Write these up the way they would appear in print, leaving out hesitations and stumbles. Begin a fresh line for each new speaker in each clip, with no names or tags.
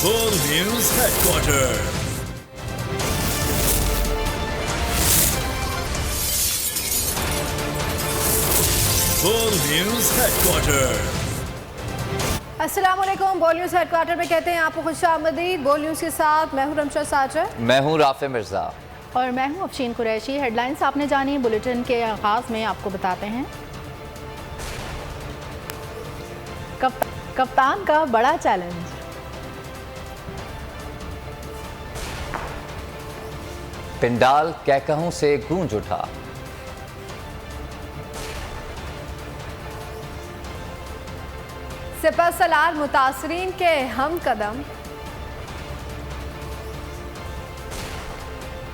Full News Headquarters. Full News Headquarters.
अस्सलामुअलैकुम। बोल news headquarter में कहते हैं आपको खुशामदीद। बोल न्यूज़ के साथ मैं हूं रमशा साजर।
मैं हूं राफे मिर्जा
और मैं हूं अफशीन कुरैशी। हेडलाइंस आपने जानी, बुलेटिन के आगाज में आपको बताते हैं कप्तान का बड़ा चैलेंज।
पिंडाल कहकहों से गूंज उठा।
सिपहसालार मुतासरीन के हम कदम।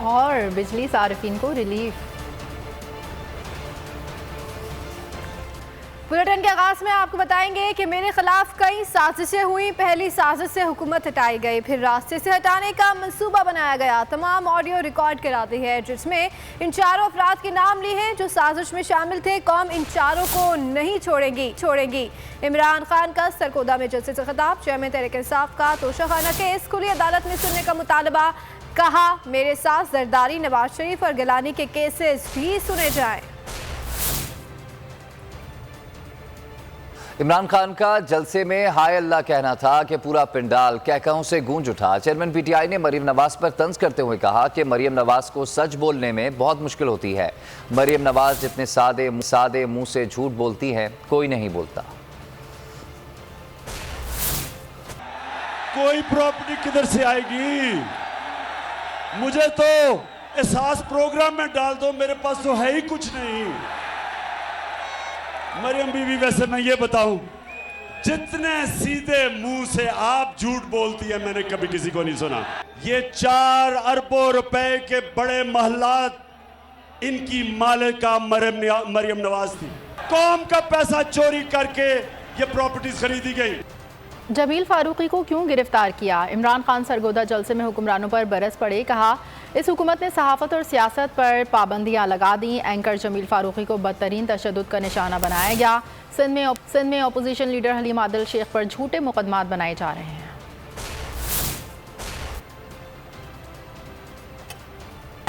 और बिजली सार्फिन को रिलीफ।
बुलेटिन के आगाज में आपको बताएंगे कि मेरे खिलाफ कई साजिशें हुई। पहली साजिश से हुकूमत हटाई गई, फिर रास्ते से हटाने का मंसूबा बनाया गया। तमाम ऑडियो रिकॉर्ड कराती है जिसमें इन चारों अफराद के नाम लिए हैं जो साजिश में शामिल थे। कौम इन चारों को नहीं छोड़ेगी। इमरान खान का सरगोदा में जलसे से खिताब। चेयरमैन तहरीक इंसाफ का तोशाखाना केस खुली अदालत में सुनने का मुतालबा। कहा मेरे साथ जरदारी, नवाज शरीफ और गिलानी के केसेस भी सुने जाएं।
इमरान खान का जलसे में हाय अल्लाह कहना था कि पूरा पिंडाल कहकहों से गूंज उठा। चेयरमैन पीटीआई ने मरीम नवाज पर तंज करते हुए कहा कि मरीम नवाज को सच बोलने में बहुत मुश्किल होती है। मरीम नवाज जितने सादे मुंह से झूठ बोलती हैं, कोई नहीं बोलता।
कोई प्रॉपर्टी किधर से आएगी? मुझे तो एहसास प्रोग्राम में डाल दो, मेरे पास तो है ही कुछ नहीं। मरियम बीवी, वैसे मैं ये बताऊं, जितने सीधे मुंह से आप झूठ बोलती है मैंने कभी किसी को नहीं सुना। ये 4 अरबों रुपए के बड़े महलात इनकी मालिका मरियम नवाज थी। कौम का पैसा चोरी करके ये प्रॉपर्टीज खरीदी गई।
जमील फारूकी को क्यों गिरफ्तार किया? इमरान खान सरगोदा जलसे में हुक्मरानों पर बरस पड़े। कहा इस हुकूमत ने सहाफत और सियासत पर पाबंदियां लगा दी। एंकर जमील फारूकी को बदतरीन तशद्दुद का निशाना बनाया गया। सिंध में अपोजिशन लीडर हलीम आदिल शेख पर झूठे मुकदमात बनाए जा रहे हैं।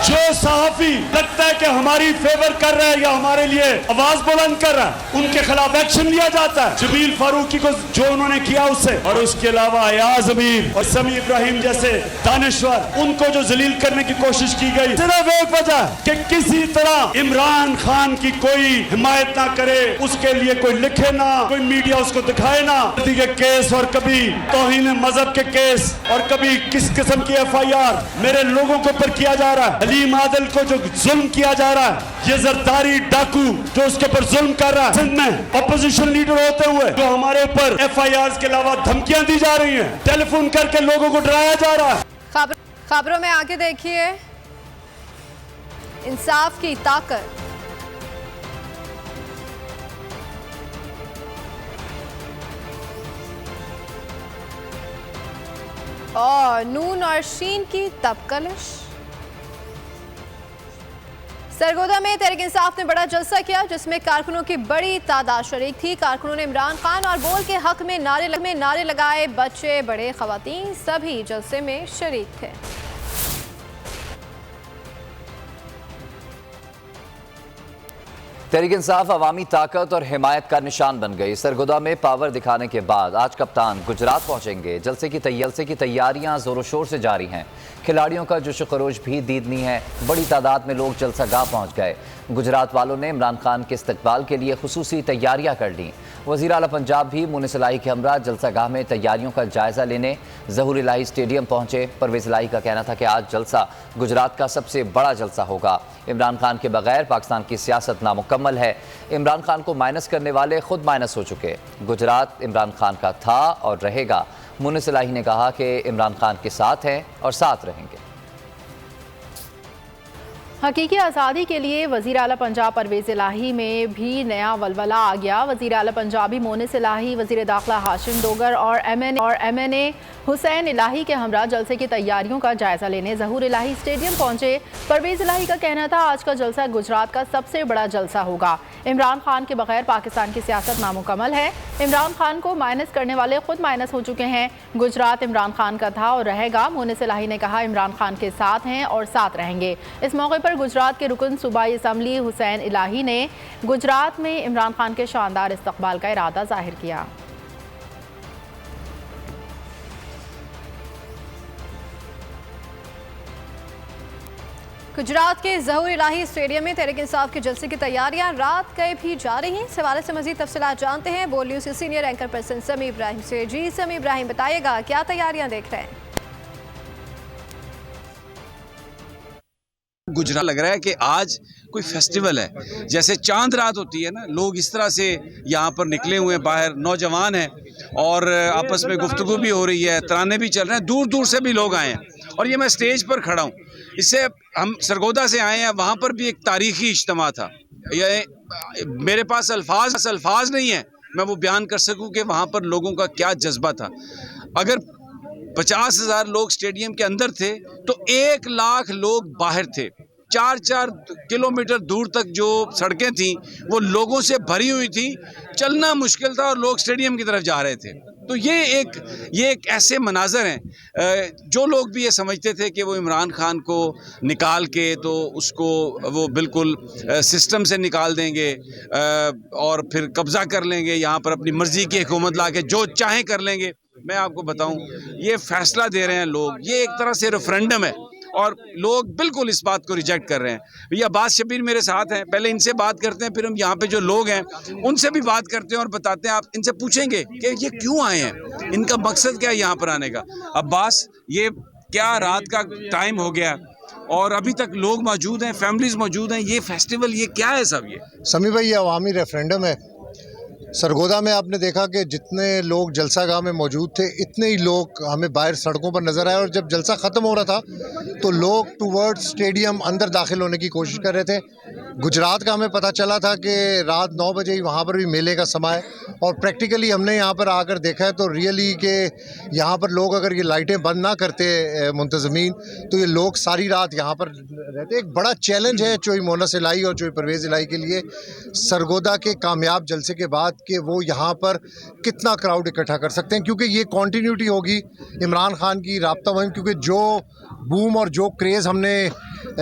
जो सहाफी लगता है कि हमारी फेवर कर रहा है या हमारे लिए आवाज बुलंद कर रहा है, उनके खिलाफ एक्शन लिया जाता है। जमील फारूकी को जो उन्होंने किया उससे, और उसके अलावा अयाज अमीर और समी इब्राहिम जैसे दानिश्वर, उनको जो जलील करने की कोशिश की गई, सिर्फ एक वजह कि किसी तरह इमरान खान की कोई हिमायत ना करे, उसके लिए कोई लिखे ना, कोई मीडिया उसको दिखाए ना। के केस और कभी तौहीन मजहब के केस और कभी किस किस्म की FIR मेरे लोगों के ऊपर किया जा रहा है। हलीम आदिल को जो जुल्म किया जा रहा है, ये जरदारी डाकू जो उसके ऊपर जुल्म कर रहा है। सिंध में अपोजिशन लीडर होते हुए जो हमारे ऊपर FIRs के अलावा धमकियां दी जा रही हैं, टेलीफोन करके लोगों को डराया जा रहा है।
खबरों में आगे देखिए इंसाफ की ताकत। और नून और शीन की तबकलश। सरगोदा में तहरीक इंसाफ ने बड़ा जलसा किया जिसमें कारकुनों की बड़ी तादाद शरीक थी। कारकुनों ने इमरान खान और बोल के हक में नारे लगाए। बच्चे, बड़े, खवातीन सभी जलसे में शरीक थे।
तहरीक इंसाफ अवामी ताकत और हिमायत का निशान बन गई। सरगोदा में पावर दिखाने के बाद आज कप्तान गुजरात पहुंचेंगे। जलसे की तैयारियां जोरों शोर से जारी हैं। खिलाड़ियों का जोश खरोश भी दीदनी है। बड़ी तादाद में लोग जलसागाह पहुंच गए। गुजरात वालों ने इमरान खान के इस्तकबाल के लिए खुसूसी तैयारियां कर लीं। वज़ीर आला पंजाब भी मुनीस इलाही के हमरा जलसागाह में तैयारियों का जायजा लेने ज़हूर इलाही स्टेडियम पहुंचे। परवेज़ इलाही का कहना था कि आज जलसा गुजरात का सबसे बड़ा जलसा होगा। इमरान खान के बगैर पाकिस्तान की सियासत नामुकम्मल है। इमरान खान को माइनस करने वाले खुद माइनस हो चुके। गुजरात इमरान खान का था और रहेगा। मुनीस इलाही ने कहा कि इमरान खान के साथ हैं और साथ रहेंगे।
हकीकी आज़ादी के लिए वज़ीर आला पंजाब परवेज़ इलाही में भी नया वलवला आ गया। वज़ीर आला पंजाबी मोनिस इलाही, वज़ीर दाखिला हाशिम डोगर और MNA हुसैन इलाही के हमरा जलसे की तैयारियों का जायजा लेने ज़हूर इलाही स्टेडियम पहुंचे। परवेज इलाही का कहना था आज का जलसा गुजरात का सबसे बड़ा जलसा होगा। इमरान खान के बगैर पाकिस्तान की सियासत नामुकम्मल है। इमरान खान को माइनस करने वाले खुद माइनस हो चुके हैं। गुजरात इमरान खान का था और रहेगा। मुनिस इलाही ने कहा इमरान खान के साथ हैं और साथ रहेंगे। इस मौके पर गुजरात के रुकन सूबाई असम्बली हुसैन इलाही ने गुजरात में इमरान खान के शानदार इस्तकबाल का इरादा जाहिर किया।
गुजरात के ज़हूर इलाही स्टेडियम में तहरीक इंसाफ के जलसे की तैयारियां रात गए भी जा रही हैं। इस हवाले से मजीद तफसीलात जानते हैं बोल न्यूज़ के सीनियर एंकर पर्सन समी इब्राहिम से। जी समी इब्राहिम, बताइएगा क्या तैयारियां देख रहे हैं?
गुजरात लग रहा है कि आज कोई फेस्टिवल है, जैसे चांद रात होती है ना, लोग इस तरह से यहाँ पर निकले हुए हैं, बाहर नौजवान हैं और आपस में गुफ्तगू भी हो रही है, तराने भी चल रहे हैं, दूर दूर से भी लोग आए हैं। और ये मैं स्टेज पर खड़ा हूँ, इससे हम सरगोदा से आए हैं, वहाँ पर भी एक तारीखी इज्तिमा था। ये मेरे पास अल्फाज नहीं है मैं वो बयान कर सकूँ कि वहाँ पर लोगों का क्या जज्बा था। अगर 50,000 लोग स्टेडियम के अंदर थे तो 1 लाख लोग बाहर थे। 4-4 किलोमीटर दूर तक जो सड़कें थीं वो लोगों से भरी हुई थी, चलना मुश्किल था और लोग स्टेडियम की तरफ जा रहे थे। तो ये एक ऐसे मनाजर हैं, जो लोग भी ये समझते थे कि वो इमरान खान को निकाल के तो उसको वो बिल्कुल सिस्टम से निकाल देंगे और फिर कब्ज़ा कर लेंगे, यहाँ पर अपनी मर्ज़ी की हुकूमत ला के जो चाहें कर लेंगे। मैं आपको बताऊं, ये फैसला दे रहे हैं लोग, ये एक तरह से रेफरेंडम है और लोग बिल्कुल इस बात को रिजेक्ट कर रहे हैं। भैया अब्बास शबीर मेरे साथ हैं, पहले इनसे बात करते हैं, फिर हम यहाँ पे जो लोग हैं उनसे भी बात करते हैं और बताते हैं। आप इनसे पूछेंगे कि ये क्यों आए हैं, इनका मकसद क्या है यहाँ पर आने का। अब्बास, ये क्या रात का टाइम हो गया और अभी तक लोग मौजूद हैं, फैमिलीज मौजूद हैं, ये फेस्टिवल ये क्या है सब? ये
समी भाई, ये अवामी रेफरेंडम है। सरगोदा में आपने देखा कि जितने लोग जलसागाह में मौजूद थे इतने ही लोग हमें बाहर सड़कों पर नज़र आए और जब जलसा ख़त्म हो रहा था तो लोग टूवर्ड्स स्टेडियम अंदर दाखिल होने की कोशिश कर रहे थे। गुजरात का हमें पता चला था कि रात 9 बजे ही वहाँ पर भी मेले का समय है और प्रैक्टिकली हमने यहाँ पर आकर देखा है तो रियली कि यहाँ पर लोग अगर ये लाइटें बंद ना करते मुंतज़मीन तो ये लोग सारी रात यहाँ पर रहते। एक बड़ा चैलेंज है चोई मोनस इलाही और चोई परवेज़ इलाही के लिए सरगोदा के कामयाब जलसे के बाद कि वो यहाँ पर कितना क्राउड इकट्ठा कर सकते हैं, क्योंकि ये कॉन्टीन्यूटी होगी इमरान खान की राब्ता मुहिम। क्योंकि जो बूम और जो क्रेज़ हमने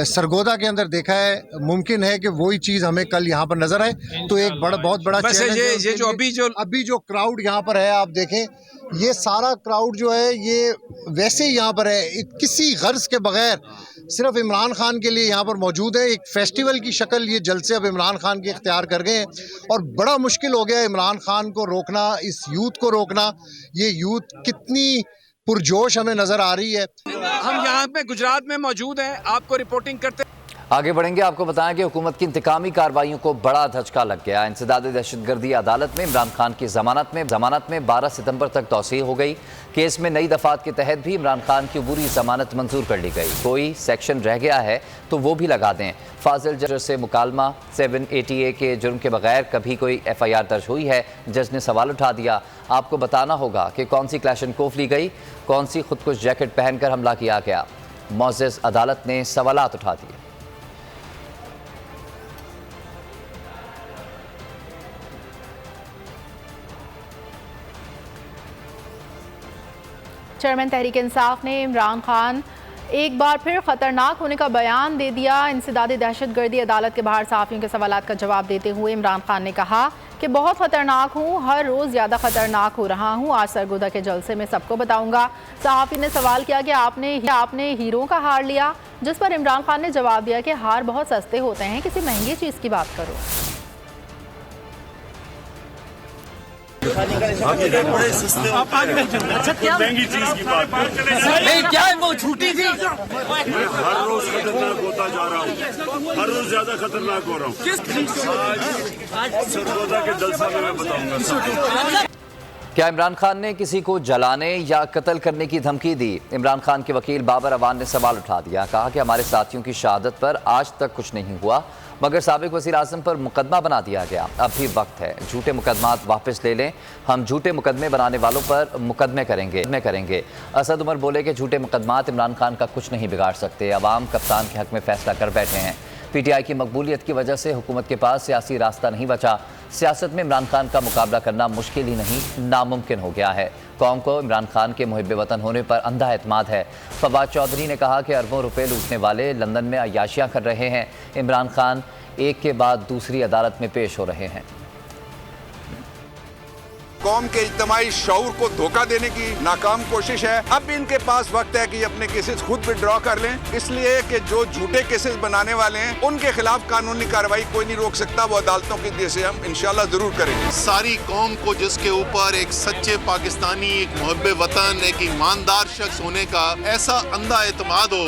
सरगोदा के अंदर देखा है, मुमकिन है कि वही चीज़ हमें कल यहाँ पर नजर आए। तो एक बहुत बड़ा चैलेंज है। अभी जो क्राउड यहाँ पर है, आप देखें ये सारा क्राउड जो है ये वैसे ही यहाँ पर है, किसी गर्ज के बगैर सिर्फ इमरान खान के लिए यहाँ पर मौजूद है। एक फेस्टिवल की शक्ल ये जलसे अब इमरान खान के इख्तियार कर गए हैं और बड़ा मुश्किल हो गया इमरान खान को रोकना, इस यूथ को रोकना। ये यूथ कितनी पुरजोश हमें नज़र आ रही है।
हम यहाँ पे गुजरात में मौजूद हैं, आपको रिपोर्टिंग करते।
आगे बढ़ेंगे, आपको बताएं कि हुकूमत की इंतकामी कार्रवाइयों को बड़ा धचका लग गया। इंसदाद दहशतगर्दी अदालत में इमरान खान की जमानत में 12 सितंबर तक तौसीह हो गई। केस में नई दफात के तहत भी इमरान खान की अबूरी जमानत मंजूर कर ली गई। कोई सेक्शन रह गया है तो वो भी लगा दें। फाजिल जज से मुकालमा 780A के जुर्म के बगैर कभी कोई FIR दर्ज हुई है? जज ने सवाल उठा दिया। आपको बताना होगा कि कौन सी क्लैशनकोफ ली गई, कौन सी खुदकुश जैकेट पहनकर हमला किया गया। मुअज़्ज़ज़ अदालत ने सवालात उठा दिए।
चेयरमैन तहरीक इंसाफ ने इमरान खान एक बार फिर खतरनाक होने का बयान दे दिया। इंसदादी दहशतगर्दी अदालत के बाहर सहाफ़ियों के सवालात का जवाब देते हुए इमरान खान ने कहा कि बहुत ख़तरनाक हूँ, हर रोज़ ज़्यादा ख़तरनाक हो रहा हूँ। आज सरगोदा के जलसे में सबको बताऊँगा। सहाफ़ी ने सवाल किया कि आपने हीरों का हार लिया, जिस पर इमरान खान ने जवाब दिया कि हार बहुत सस्ते होते हैं, किसी महंगी चीज़ की बात करो।
महंगी चीज की बात नहीं, क्या है वो झूठी थी। हर रोज खतरनाक होता जा रहा हूँ, हर रोज ज्यादा खतरनाक हो रहा हूँ। आज सरगोदा के जलसा में मैं बताऊंगा।
क्या इमरान खान ने किसी को जलाने या कत्ल करने की धमकी दी? इमरान खान के वकील बाबर अवान ने सवाल उठा दिया। कहा कि हमारे साथियों की शहादत पर आज तक कुछ नहीं हुआ मगर साबिक वज़ीर आज़म पर मुकदमा बना दिया गया। अब भी वक्त है, झूठे मुकदमात वापस ले लें। हम झूठे मुकदमे बनाने वालों पर मुकदमे करेंगे। असद उमर बोले कि झूठे मुकदमात इमरान खान का कुछ नहीं बिगाड़ सकते। अवाम कप्तान के हक में फैसला कर बैठे हैं। PTI की मकबूलियत की वजह से हुकूमत के पास सियासी रास्ता नहीं बचा। सियासत में इमरान खान का मुकाबला करना मुश्किल ही नहीं, नामुमकिन हो गया है। कौम को इमरान खान के मुहिब वतन होने पर अंधा एतमाद है। फवाद चौधरी ने कहा कि अरबों रुपए लूटने वाले लंदन में अय्याशियाँ कर रहे हैं। इमरान खान एक के बाद दूसरी अदालत में पेश हो रहे हैं।
कौम के इज्तिमाई शऊर को धोखा देने की नाकाम कोशिश है। अब भी इनके पास वक्त है कि अपने केसेस खुद विड्रॉ कर लें, इसलिए कि जो झूठे केसेस बनाने वाले हैं उनके खिलाफ कानूनी कार्रवाई कोई नहीं रोक सकता। वो अदालतों की वजह से हम इंशाल्लाह जरूर करेंगे।
सारी कौम को जिसके ऊपर एक सच्चे पाकिस्तानी, एक मुहब्बे वतन, एक ईमानदार शख्स होने का ऐसा अंधा एतमाद हो,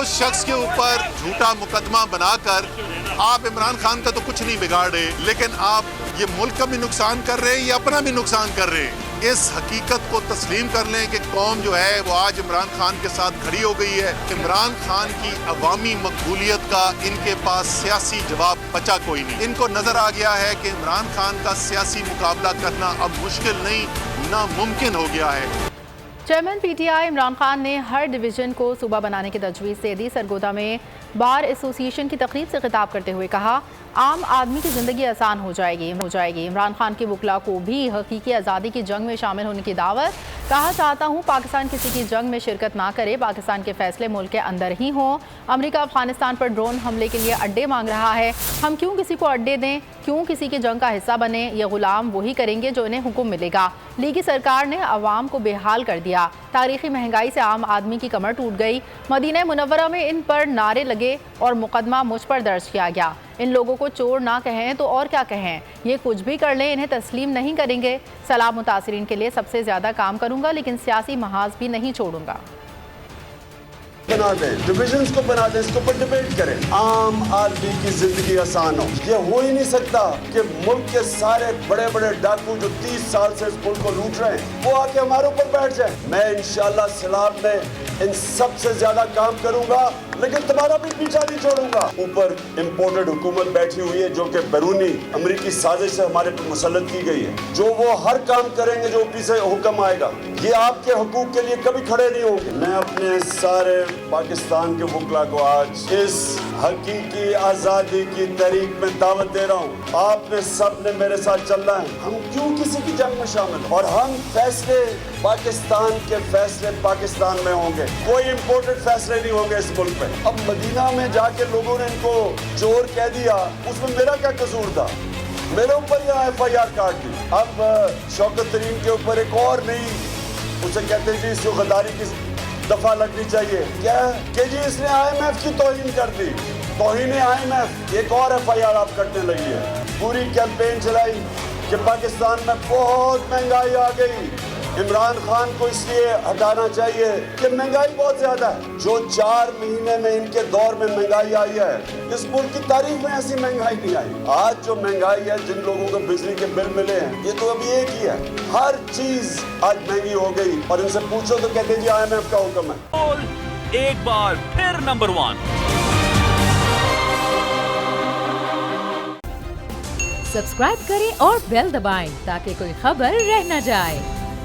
उस शख्स के ऊपर झूठा मुकदमा बनाकर आप इमरान खान का तो कुछ नहीं बिगाड़ रहे, लेकिन आप ये मुल्क का भी नुकसान कर रहे हैं या अपना भी नुकसान कर रहे हैं। इस हकीकत को तस्लीम कर लें कि कौम जो है वो आज इमरान खान के साथ खड़ी हो गई है। इमरान खान की अवामी मकबूलियत का इनके पास सियासी जवाब बचा कोई नहीं। इनको नजर आ गया है कि इमरान खान का सियासी मुकाबला करना अब मुश्किल नहीं, नामुमकिन हो गया है।
चेयरमैन PTI इमरान खान ने हर डिवीज़न को सूबा बनाने की तजवीज़ दे दी। सरगोदा में बार एसोसिएशन की तकरीब से खिताब करते हुए कहा, आम आदमी की ज़िंदगी आसान हो जाएगी। इमरान खान के वकला को भी हकीकी आज़ादी की जंग में शामिल होने की दावत। कहा चाहता हूँ पाकिस्तान किसी की जंग में शिरकत ना करे, पाकिस्तान के फैसले मुल्क के अंदर ही हों। अमेरिका अफगानिस्तान पर ड्रोन हमले के लिए अड्डे मांग रहा है, हम क्यों किसी को अड्डे दें, क्यों किसी की जंग का हिस्सा बने। ये गुलाम वही करेंगे जो इन्हें हुक्म मिलेगा। लीगी सरकार ने अवाम को बेहाल कर दिया। तारीखी महंगाई से आम आदमी की कमर टूट गई। मदीना मुनव्वरा में इन पर नारे लगे और मुकदमा मुझ पर दर्ज किया गया। इन लोगों को चोर ना कहें तो और क्या कहें, ये कुछ भी कर लें, इन्हें तस्लीम नहीं करेंगे। सलाम मुतासिरीन के लिए सबसे ज़्यादा काम करूंगा, लेकिन सियासी महाज भी नहीं छोड़ूंगा।
बना दें, डिविजन्स को बना दें, इसके ऊपर डिबेट करें, आम आदमी की जिंदगी आसान हो। ये हो ही नहीं सकता कि मुल्क के सारे बड़े बड़े डाकू जो 30 साल से इस मुल्क को लूट रहे हैं वो आके हमारे ऊपर बैठ जाए। मैं इंशाल्लाह सलाम में इन सबसे ज्यादा काम करूंगा, लेकिन तुम्हारा भी पीछा नहीं छोड़ूंगा। ऊपर इम्पोर्टेड हुकूमत बैठी हुई है जो कि बैरूनी अमरीकी साजिश से हमारे पर मुसल्लत की गई है, जो वो हर काम करेंगे जो ऊपर से हुक्म आएगा। ये आपके हकूक के लिए कभी खड़े नहीं होंगे। मैं अपने सारे पाकिस्तान के वकला को आज इस हकीकी आज़ादी की तहरीक में दावत दे रहा हूँ। आपने सब ने मेरे साथ चलना है। हम क्यों किसी की जंग में शामिल, और हम फैसले पाकिस्तान के फैसले पाकिस्तान में होंगे, कोई इम्पोर्टेड फैसले नहीं होंगे इस मुल्क में। अब मदीना में जाके लोगों ने इनको चोर कह दिया, उसमें मेरा क्या कसूर था? मेरे ऊपर यहाँ FIR काट दी। अब शौकत तरीन के ऊपर एक और नहीं, उसे कहते हैं जी इसको गद्दारी की दफा लगनी चाहिए। क्या कि जी इसने IMF की तौहीन कर दी, तौहीन IMF। एक और FIR आप करने लगी है। पूरी कैंपेन चलाई कि पाकिस्तान में बहुत महंगाई आ गई, इमरान खान को इसलिए हटाना चाहिए कि महंगाई बहुत ज्यादा है। जो 4 महीने में इनके दौर में महंगाई आई है, इस मुल्क की तारीख में ऐसी महंगाई नहीं आई। आज जो महंगाई है, जिन लोगों को बिजली के बिल मिले हैं, ये तो अभी एक ही है। हर चीज आज महंगी हो गई, और इनसे पूछो तो कहते जी IMF का हुक्म है।
एक बार फिर नंबर 1।
सब्सक्राइब करें और बेल दबाएं ताकि कोई खबर रह न जाए।